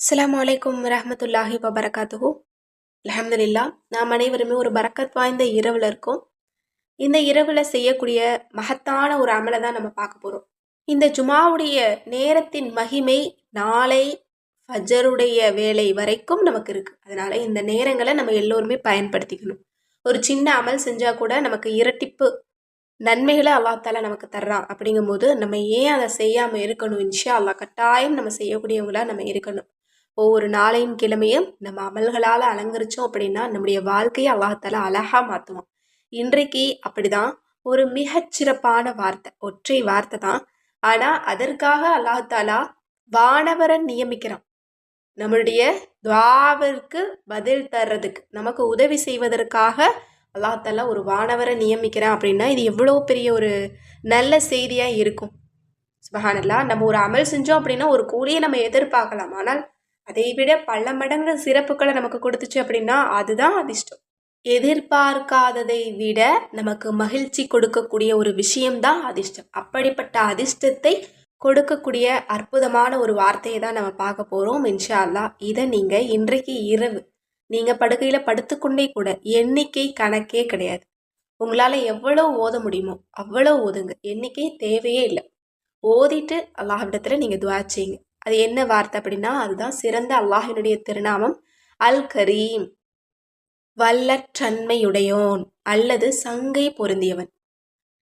அஸ்ஸலாமு அலைக்கும் வரஹ்மத்துல்லாஹி வபரகாத்துஹு. அல்ஹம்துலில்லாஹ். நாம் அனைவருமே ஒரு பரக்கத் வாய்ந்த இரவில் இருக்கோம். இந்த இரவில் செய்யக்கூடிய மகத்தான ஒரு அமலை தான் நம்ம பார்க்க போகிறோம். இந்த ஜுமாவுடைய நேரத்தின் மகிமை நாளை ஃபஜருடைய வேலை வரைக்கும் நமக்கு இருக்குது. அதனால் இந்த நேரங்களை நம்ம எல்லோருமே பயன்படுத்திக்கணும். ஒரு சின்ன அமல் செஞ்சால் கூட நமக்கு இரட்டிப்பு நன்மைகளை அல்லாஹ் தாலா நமக்கு தர்றான். அப்படிங்கும்போது நம்ம ஏன் அதை செய்யாமல் இருக்கணும்? இன்ஷா அல்லாஹ் கட்டாயம் நம்ம செய்யக்கூடியவங்களா நம்ம இருக்கணும். ஒவ்வொரு நாளையும் கிழமையும் நம்ம அமல்களால் அலங்கரித்தோம் அப்படின்னா நம்முடைய வாழ்க்கையை அல்லாஹால அழகாக மாற்றுவோம். இன்றைக்கு அப்படிதான் ஒரு மிகச்சிறப்பான வார்த்தை, ஒற்றை வார்த்தை தான். ஆனால் அதற்காக அல்லாஹாலா வானவரை நியமிக்கிறான். நம்மளுடைய துஆவிற்கு பதில் தர்றதுக்கு, நமக்கு உதவி செய்வதற்காக அல்லாஹாலா ஒரு வானவரை நியமிக்கிறான். அப்படின்னா இது எவ்வளோ பெரிய ஒரு நல்ல செய்தியாக இருக்கும். சுபஹானல்லாஹ். நம்ம ஒரு அமல் செஞ்சோம் அப்படின்னா ஒரு கூலியை நம்ம எதிர்பார்க்கலாம். ஆனால் அதை விட பல மடங்கு சிறப்புகளை நமக்கு கொடுத்துச்சு அப்படின்னா அதுதான் அதிர்ஷ்டம். எதிர்பார்க்காததை விட நமக்கு மகிழ்ச்சி கொடுக்கக்கூடிய ஒரு விஷயம்தான் அதிர்ஷ்டம். அப்படிப்பட்ட அதிர்ஷ்டத்தை கொடுக்கக்கூடிய அற்புதமான ஒரு வார்த்தையை தான் நம்ம பார்க்க போகிறோம் இன்ஷா அல்லாஹ். இதை நீங்கள் இன்றைக்கு இரவு நீங்கள் படுக்கையில் படுத்துக்கொண்டே கூட எண்ணிக்கை கணக்கே கிடையாது. உங்களால் எவ்வளோ ஓத முடியுமோ அவ்வளோ ஓதுங்க. எண்ணிக்கை தேவையே இல்லை. ஓதிட்டு அல்லாஹ்விடத்தில் நீங்கள் துஆ செய்யுங்க. அது என்ன வார்த்தை அப்படின்னா அதுதான் சிறந்த அல்லாஹினுடைய திருநாமம் அல் கரீம், வல்லற்றன்மையுடையோன் அல்லது சங்கை பொருந்தியவன்.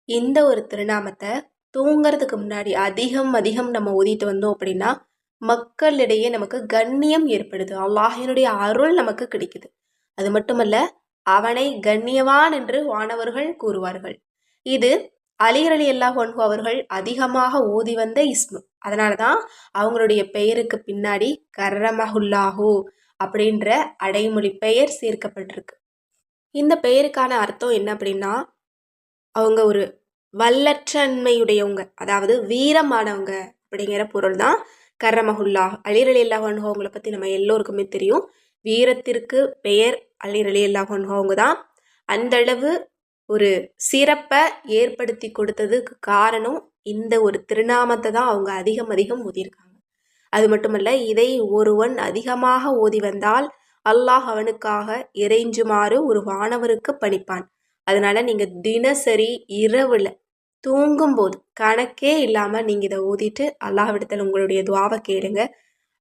இந்த ஒரு திருநாமத்தை தூங்கிறதுக்கு முன்னாடி அதிகம் நம்ம ஓதிட்டு வந்தோம் அப்படின்னா மக்களிடையே நமக்கு கண்ணியம் ஏற்படுது. அல்லாஹினுடைய அருள் நமக்கு கிடைக்குது. அது மட்டுமல்ல, அவனை கண்ணியவான் என்று வானவர்கள் கூறுவார்கள். இது அலி ரலியல்லாஹு அன்ஹு அவர்கள் அதிகமாக ஓதி வந்த இஸ்மு. அதனால தான் அவங்களுடைய பெயருக்கு பின்னாடி கர்ரமஹுல்லாஹு அப்படின்ற அடைமொழி பெயர் சேர்க்கப்பட்டிருக்கு. இந்த பெயருக்கான அர்த்தம் என்ன அப்படின்னா அவங்க ஒரு வல்லற்றன்மையுடையவங்க, அதாவது வீரமானவங்க அப்படிங்கிற பொருள் தான் கர்ரமஹுல்லாஹ். அலி ரலியல்லாஹு அன்ஹு அவங்களை பற்றி நம்ம எல்லோருக்குமே தெரியும். வீரத்திற்கு பெயர் அலி ரலியல்லாஹு அன்ஹு அவங்க தான். அந்தளவு ஒரு சிறப்பை ஏற்படுத்தி கொடுத்ததுக்கு காரணம் இந்த ஒரு திருநாமத்தை தான் அவங்க அதிகம் ஓதியிருக்காங்க. அது மட்டுமல்ல, இதை ஒருவன் அதிகமாக ஓதி வந்தால் அல்லாஹ் அவனுக்காக இறைஞ்சுமாறு ஒரு வானவருக்கு பணிப்பான். அதனால நீங்கள் தினசரி இரவில் தூங்கும்போது கணக்கே இல்லாமல் நீங்கள் இதை ஓதிட்டு அல்லாஹ்விடத்தில் உங்களுடைய துஆவை கேளுங்க.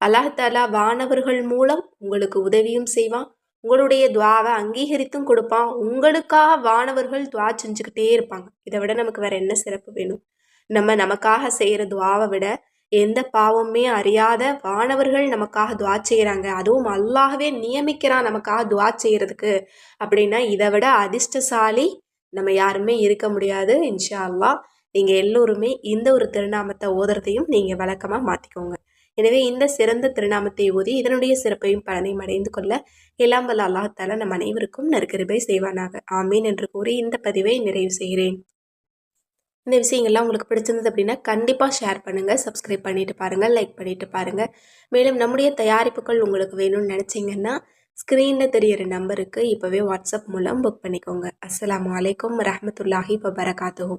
அல்லாஹ் தஆலா வானவர்கள் மூலம் உங்களுக்கு உதவியும் செய்வான், உங்களுடைய துஆவை அங்கீகரித்தும் கொடுப்பான். உங்களுக்காக வானவர்கள் துஆ செஞ்சுக்கிட்டே இருப்பாங்க. இதை விட நமக்கு வேற என்ன சிறப்பு வேணும்? நமக்காக செய்கிற துஆவை விட எந்த பாவமே அறியாத வானவர்கள் நமக்காக துஆ செய்கிறாங்க, அதுவும் அல்லாஹ்வே நியமிக்கிறான் நமக்காக துஆ செய்கிறதுக்கு அப்படின்னா இதை விட அதிர்ஷ்டசாலி நம்ம யாருமே இருக்க முடியாது. இன்ஷா அல்லாஹ் நீங்கள் எல்லோருமே இந்த ஒரு திருநாமத்தை ஓதுறதையும் நீங்கள் வழக்கமாக மாற்றிக்கோங்க. எனவே இந்த சிறந்த திருநாமத்தை ஓதி இதனுடைய சிறப்பையும் பலனையும் அடைந்து கொள்ள எல்லாம் வல்ல அல்லாஹ் தஆலா நம் அனைவருக்கும் நற்கிருபை செய்வானாக. ஆமீன் என்று கூறி இந்த பதிவை நிறைவு செய்கிறேன். இந்த விஷயங்கள்லாம் உங்களுக்கு பிடிச்சிருந்தது அப்படின்னா கண்டிப்பாக ஷேர் பண்ணுங்கள், சப்ஸ்கிரைப் பண்ணிட்டு பாருங்கள், லைக் பண்ணிட்டு பாருங்கள். மேலும் நம்முடைய தயாரிப்புகள் உங்களுக்கு வேணும்னு நினச்சிங்கன்னா ஸ்க்ரீனில் தெரியிற நம்பருக்கு இப்போவே வாட்ஸ்அப் மூலம் புக் பண்ணிக்கோங்க. அஸ்ஸலாமு அலைக்கும் வரஹ்மத்துல்லாஹி வபரகாத்துஹு.